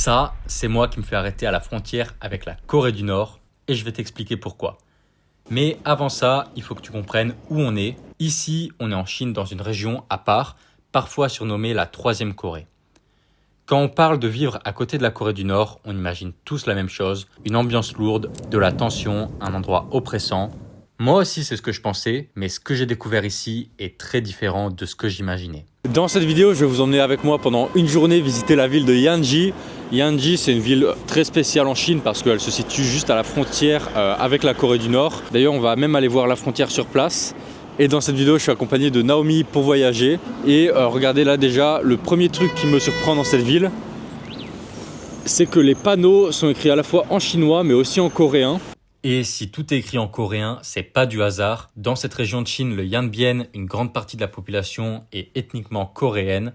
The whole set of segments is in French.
Ça, c'est moi qui me fais arrêter à la frontière avec la Corée du Nord et je vais t'expliquer pourquoi. Mais avant ça, il faut que tu comprennes où on est. Ici, on est en Chine dans une région à part, parfois surnommée la troisième Corée. Quand on parle de vivre à côté de la Corée du Nord, on imagine tous la même chose, une ambiance lourde, de la tension, un endroit oppressant. Moi aussi, c'est ce que je pensais, mais ce que j'ai découvert ici est très différent de ce que j'imaginais. Dans cette vidéo, je vais vous emmener avec moi pendant une journée visiter la ville de Yanji. Yanji, c'est une ville très spéciale en Chine parce qu'elle se situe juste à la frontière avec la Corée du Nord. D'ailleurs, on va même aller voir la frontière sur place. Et dans cette vidéo, je suis accompagné de Naomi pour voyager. Et regardez là déjà, le premier truc qui me surprend dans cette ville, c'est que les panneaux sont écrits à la fois en chinois mais aussi en coréen. Et si tout est écrit en coréen, c'est pas du hasard. Dans cette région de Chine, le Yanbian, une grande partie de la population est ethniquement coréenne.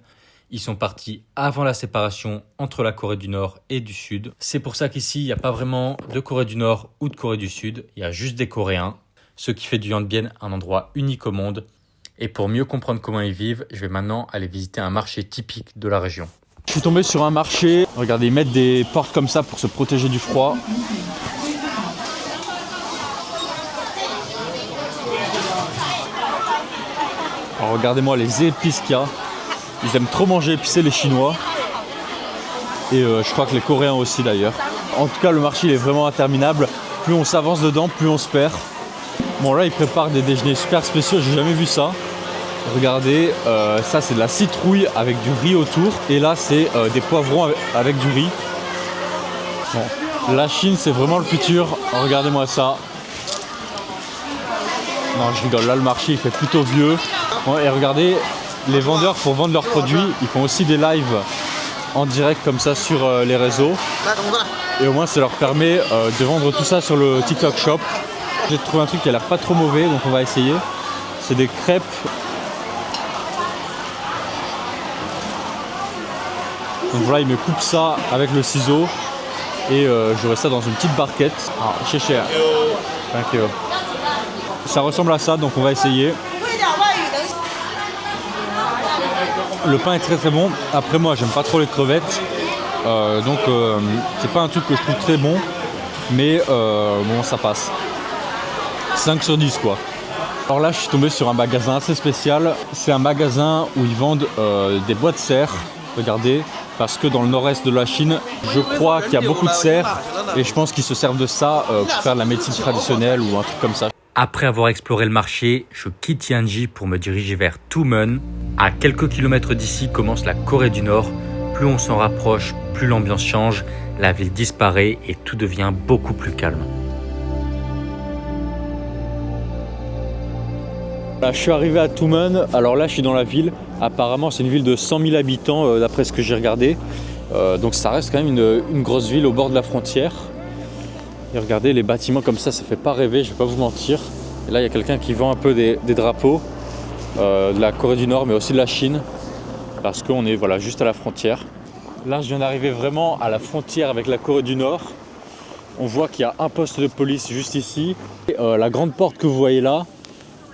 Ils sont partis avant la séparation entre la Corée du Nord et du Sud. C'est pour ça qu'ici, il n'y a pas vraiment de Corée du Nord ou de Corée du Sud. Il y a juste des Coréens, ce qui fait du Yanbian un endroit unique au monde. Et pour mieux comprendre comment ils vivent, je vais maintenant aller visiter un marché typique de la région. Je suis tombé sur un marché. Regardez, ils mettent des portes comme ça pour se protéger du froid. Alors regardez-moi les épices qu'il y a. Ils aiment trop manger épicé les Chinois. Et je crois que les Coréens aussi d'ailleurs. En tout cas, le marché il est vraiment interminable. Plus on s'avance dedans, plus on se perd. Bon là, ils préparent des déjeuners super spéciaux. J'ai jamais vu ça. Regardez, ça c'est de la citrouille avec du riz autour. Et là, c'est des poivrons avec du riz. Bon, la Chine, c'est vraiment le futur. Regardez-moi ça. Non, je rigole. Là, le marché, il fait plutôt vieux. Bon, et regardez, les vendeurs, pour vendre leurs produits, ils font aussi des lives en direct comme ça sur les réseaux. Et au moins, ça leur permet de vendre tout ça sur le TikTok Shop. J'ai trouvé un truc qui a l'air pas trop mauvais, donc on va essayer. C'est des crêpes. Donc voilà, ils me coupent ça avec le ciseau. Et j'aurai ça dans une petite barquette. Ah, c'est cher. Thank you. Ça ressemble à ça, donc on va essayer. Le pain est très très bon. Après moi j'aime pas trop les crevettes. Donc c'est pas un truc que je trouve très bon. Mais bon ça passe. 5 sur 10 quoi. Alors là je suis tombé sur un magasin assez spécial. C'est un magasin où ils vendent des bois de serre. Regardez. Parce que dans le nord-est de la Chine, je crois qu'il y a beaucoup de cerfs. Et je pense qu'ils se servent de ça pour faire de la médecine traditionnelle ou un truc comme ça. Après avoir exploré le marché, je quitte Yanji pour me diriger vers Tumen. À quelques kilomètres d'ici commence la Corée du Nord. Plus on s'en rapproche, plus l'ambiance change, la ville disparaît et tout devient beaucoup plus calme. Là, je suis arrivé à Tumen. Alors là, je suis dans la ville. Apparemment, c'est une ville de 100 000 habitants d'après ce que j'ai regardé. Donc ça reste quand même une grosse ville au bord de la frontière. Et regardez les bâtiments comme ça fait pas rêver, je vais pas vous mentir. Et là il y a quelqu'un qui vend un peu des drapeaux de la Corée du Nord mais aussi de la Chine. Parce qu'on est voilà, juste à la frontière. Là je viens d'arriver vraiment à la frontière avec la Corée du Nord. On voit qu'il y a un poste de police juste ici. Et, la grande porte que vous voyez là,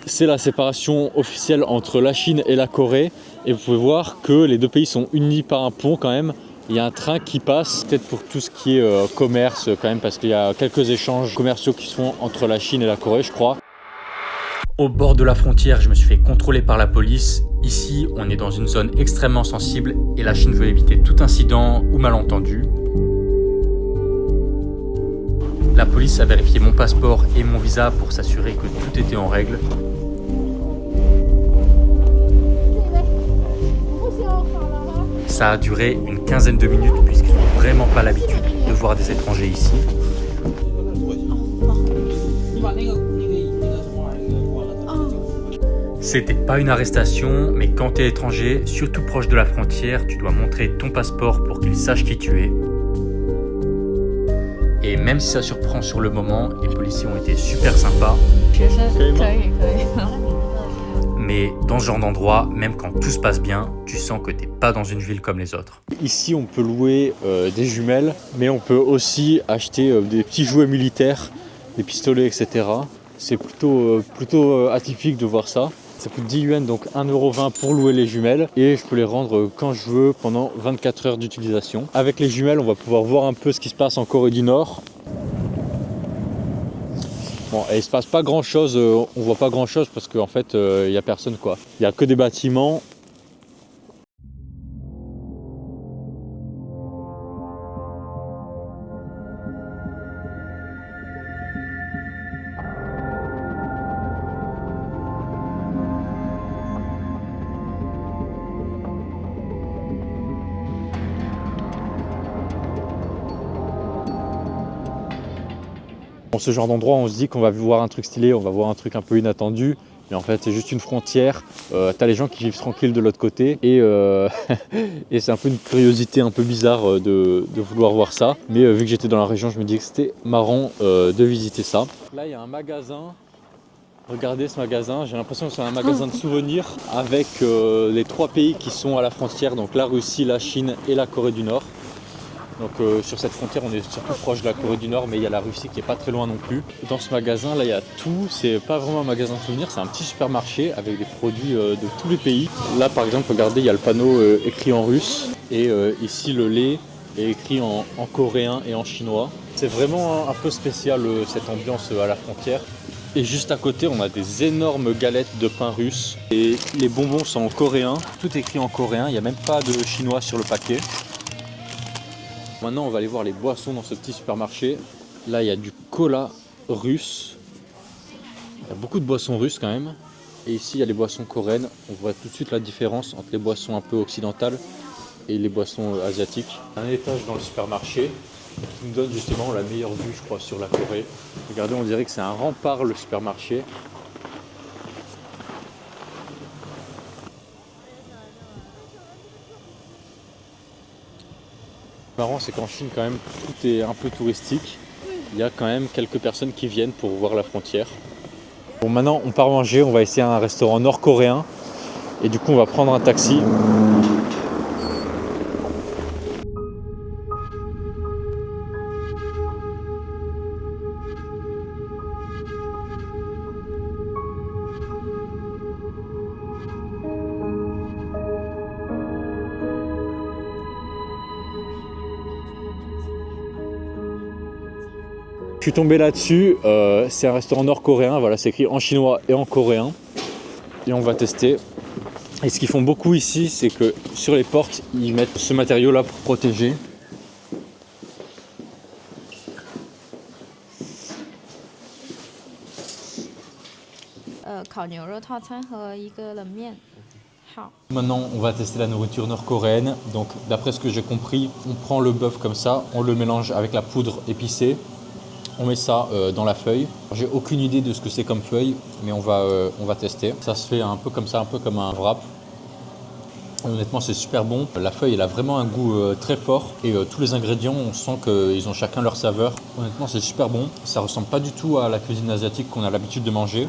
c'est la séparation officielle entre la Chine et la Corée. Et vous pouvez voir que les deux pays sont unis par un pont quand même. Il y a un train qui passe, peut-être pour tout ce qui est commerce quand même, parce qu'il y a quelques échanges commerciaux qui se font entre la Chine et la Corée, je crois. Au bord de la frontière, je me suis fait contrôler par la police. Ici, on est dans une zone extrêmement sensible et la Chine veut éviter tout incident ou malentendu. La police a vérifié mon passeport et mon visa pour s'assurer que tout était en règle. Ça a duré une quinzaine de minutes puisqu'ils n'ont vraiment pas l'habitude de voir des étrangers ici. C'était pas une arrestation, mais quand tu es étranger, surtout proche de la frontière, tu dois montrer ton passeport pour qu'ils sachent qui tu es. Et même si ça surprend sur le moment, les policiers ont été super sympas. Mais dans ce genre d'endroit, même quand tout se passe bien, tu sens que t'es pas dans une ville comme les autres. Ici, on peut louer des jumelles, mais on peut aussi acheter des petits jouets militaires, des pistolets, etc. C'est plutôt atypique de voir ça. Ça coûte 10 yuan, donc 1,20 € pour louer les jumelles. Et je peux les rendre quand je veux pendant 24 heures d'utilisation. Avec les jumelles, on va pouvoir voir un peu ce qui se passe en Corée du Nord. Bon, et il se passe pas grand chose, on voit pas grand chose parce qu'en fait il y a personne quoi. Il y a que des bâtiments. Dans ce genre d'endroit, on se dit qu'on va voir un truc stylé, on va voir un truc un peu inattendu. Mais en fait, c'est juste une frontière. T'as les gens qui vivent tranquilles de l'autre côté. Et, et c'est un peu une curiosité un peu bizarre de vouloir voir ça. Mais vu que j'étais dans la région, je me dis que c'était marrant de visiter ça. Là, il y a un magasin. Regardez ce magasin. J'ai l'impression que c'est un magasin de souvenirs avec les 3 pays qui sont à la frontière. Donc la Russie, la Chine et la Corée du Nord. Donc sur cette frontière, on est surtout proche de la Corée du Nord, mais il y a la Russie qui est pas très loin non plus. Dans ce magasin, là, il y a tout. C'est pas vraiment un magasin de souvenirs, c'est un petit supermarché avec des produits de tous les pays. Là, par exemple, regardez, il y a le panneau écrit en russe. Et ici, le lait est écrit en coréen et en chinois. C'est vraiment un peu spécial cette ambiance à la frontière. Et juste à côté, on a des énormes galettes de pain russe. Et les bonbons sont en coréen. Tout est écrit en coréen, il n'y a même pas de chinois sur le paquet. Maintenant, on va aller voir les boissons dans ce petit supermarché. Là, il y a du cola russe. Il y a beaucoup de boissons russes quand même. Et ici, il y a les boissons coréennes. On voit tout de suite la différence entre les boissons un peu occidentales et les boissons asiatiques. Un étage dans le supermarché qui nous donne justement la meilleure vue, je crois, sur la Corée. Regardez, on dirait que c'est un rempart, le supermarché. Marrant, c'est qu'en Chine quand même tout est un peu touristique. Il y a quand même quelques personnes qui viennent pour voir la frontière. Bon, maintenant on part manger, on va essayer un restaurant nord-coréen et du coup on va prendre un taxi. Je suis tombé là-dessus, c'est un restaurant nord-coréen, voilà, c'est écrit en chinois et en coréen. Et on va tester. Et ce qu'ils font beaucoup ici, c'est que sur les portes, ils mettent ce matériau-là pour protéger. Maintenant, on va tester la nourriture nord-coréenne. Donc, d'après ce que j'ai compris, on prend le bœuf comme ça, on le mélange avec la poudre épicée. On met ça dans la feuille. J'ai aucune idée de ce que c'est comme feuille, mais on va tester. Ça se fait un peu comme ça, un peu comme un wrap. Honnêtement, c'est super bon. La feuille, elle a vraiment un goût très fort. Et tous les ingrédients, on sent qu'ils ont chacun leur saveur. Honnêtement, c'est super bon. Ça ressemble pas du tout à la cuisine asiatique qu'on a l'habitude de manger.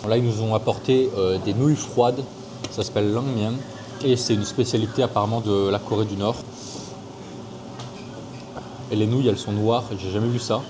Là, ils nous ont apporté des nouilles froides. Ça s'appelle langmian. Et c'est une spécialité apparemment de la Corée du Nord. Et les nouilles, elles sont noires. J'ai jamais vu ça.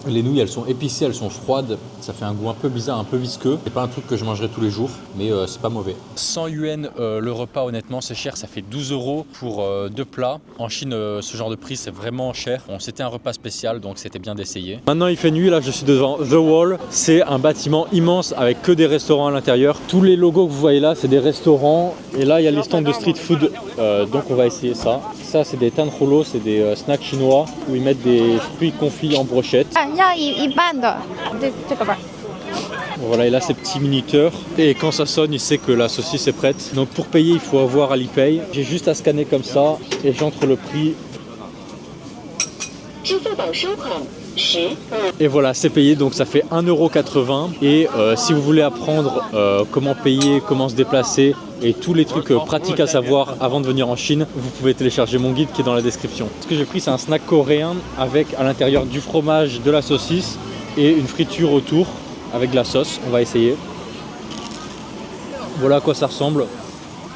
Les nouilles, elles sont épicées, elles sont froides. Ça fait un goût un peu bizarre, un peu visqueux. C'est pas un truc que je mangerai tous les jours, mais c'est pas mauvais. 100 yuan le repas, honnêtement, c'est cher. Ça fait 12 € pour 2 plats. En Chine, ce genre de prix, c'est vraiment cher. Bon, c'était un repas spécial, donc c'était bien d'essayer. Maintenant, il fait nuit. Là, je suis devant The Wall. C'est un bâtiment immense avec que des restaurants à l'intérieur. Tous les logos que vous voyez là, c'est des restaurants. Et là, il y a les stands de street food. Donc, on va essayer ça. Ça, c'est des tanhulo, c'est des snacks chinois où ils mettent des fruits confits en brochette. Voilà, il a ses petits minuteurs et quand ça sonne, il sait que la saucisse est prête. Donc pour payer, il faut avoir Alipay. J'ai juste à scanner comme ça et j'entre le prix. Et voilà, c'est payé, donc ça fait 1,80 €. Et si vous voulez apprendre comment payer, comment se déplacer et tous les trucs pratiques à savoir avant de venir en Chine, vous pouvez télécharger mon guide qui est dans la description. Ce que j'ai pris, c'est un snack coréen avec à l'intérieur du fromage, de la saucisse et une friture autour avec de la sauce. On va essayer. Voilà à quoi ça ressemble.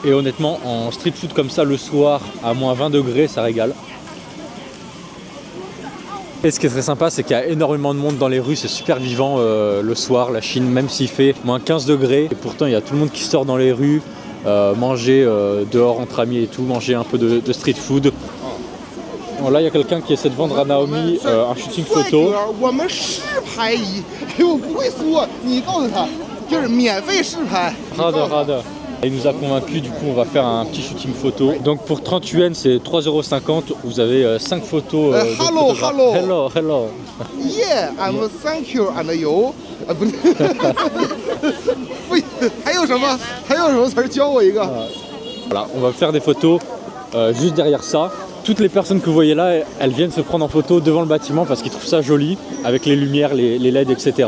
Et honnêtement, en street food comme ça le soir à moins 20 degrés, ça régale. Et ce qui est très sympa, c'est qu'il y a énormément de monde dans les rues, c'est super vivant le soir, la Chine, même s'il fait moins 15 degrés. Et pourtant, il y a tout le monde qui sort dans les rues, manger dehors entre amis et tout, manger un peu de street food. Bon, là, il y a quelqu'un qui essaie de vendre à Naomi un shooting photo. Il nous a convaincu, du coup on va faire un petit shooting photo. Donc pour 30 yuan c'est 3,50 €, vous avez 5 photos de photographes. Hello. Yeah, I'm thank you and you. 不对，还有什么词儿教我一个？ Voilà, on va faire des photos juste derrière ça. Toutes les personnes que vous voyez là, elles viennent se prendre en photo devant le bâtiment parce qu'ils trouvent ça joli, avec les lumières, les LED, etc.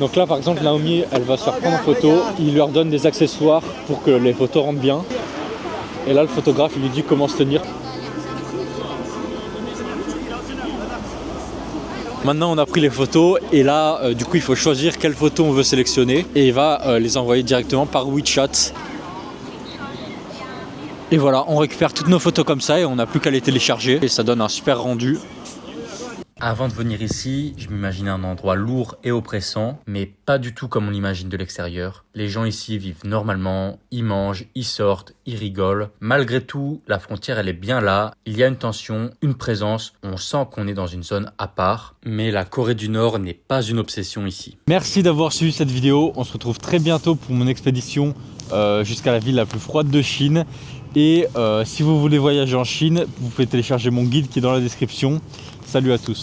Donc là par exemple Naomi, elle va se faire prendre en photo, il leur donne des accessoires pour que les photos rentrent bien. Et là le photographe il lui dit comment se tenir. Maintenant on a pris les photos et là du coup il faut choisir quelle photo on veut sélectionner et il va les envoyer directement par WeChat. Et voilà, on récupère toutes nos photos comme ça et on n'a plus qu'à les télécharger et ça donne un super rendu. Avant de venir ici, je m'imaginais un endroit lourd et oppressant, mais pas du tout comme on l'imagine de l'extérieur. Les gens ici vivent normalement, ils mangent, ils sortent, ils rigolent. Malgré tout, la frontière elle est bien là, il y a une tension, une présence, on sent qu'on est dans une zone à part. Mais la Corée du Nord n'est pas une obsession ici. Merci d'avoir suivi cette vidéo, on se retrouve très bientôt pour mon expédition jusqu'à la ville la plus froide de Chine. Et si vous voulez voyager en Chine, vous pouvez télécharger mon guide qui est dans la description. Salut à tous.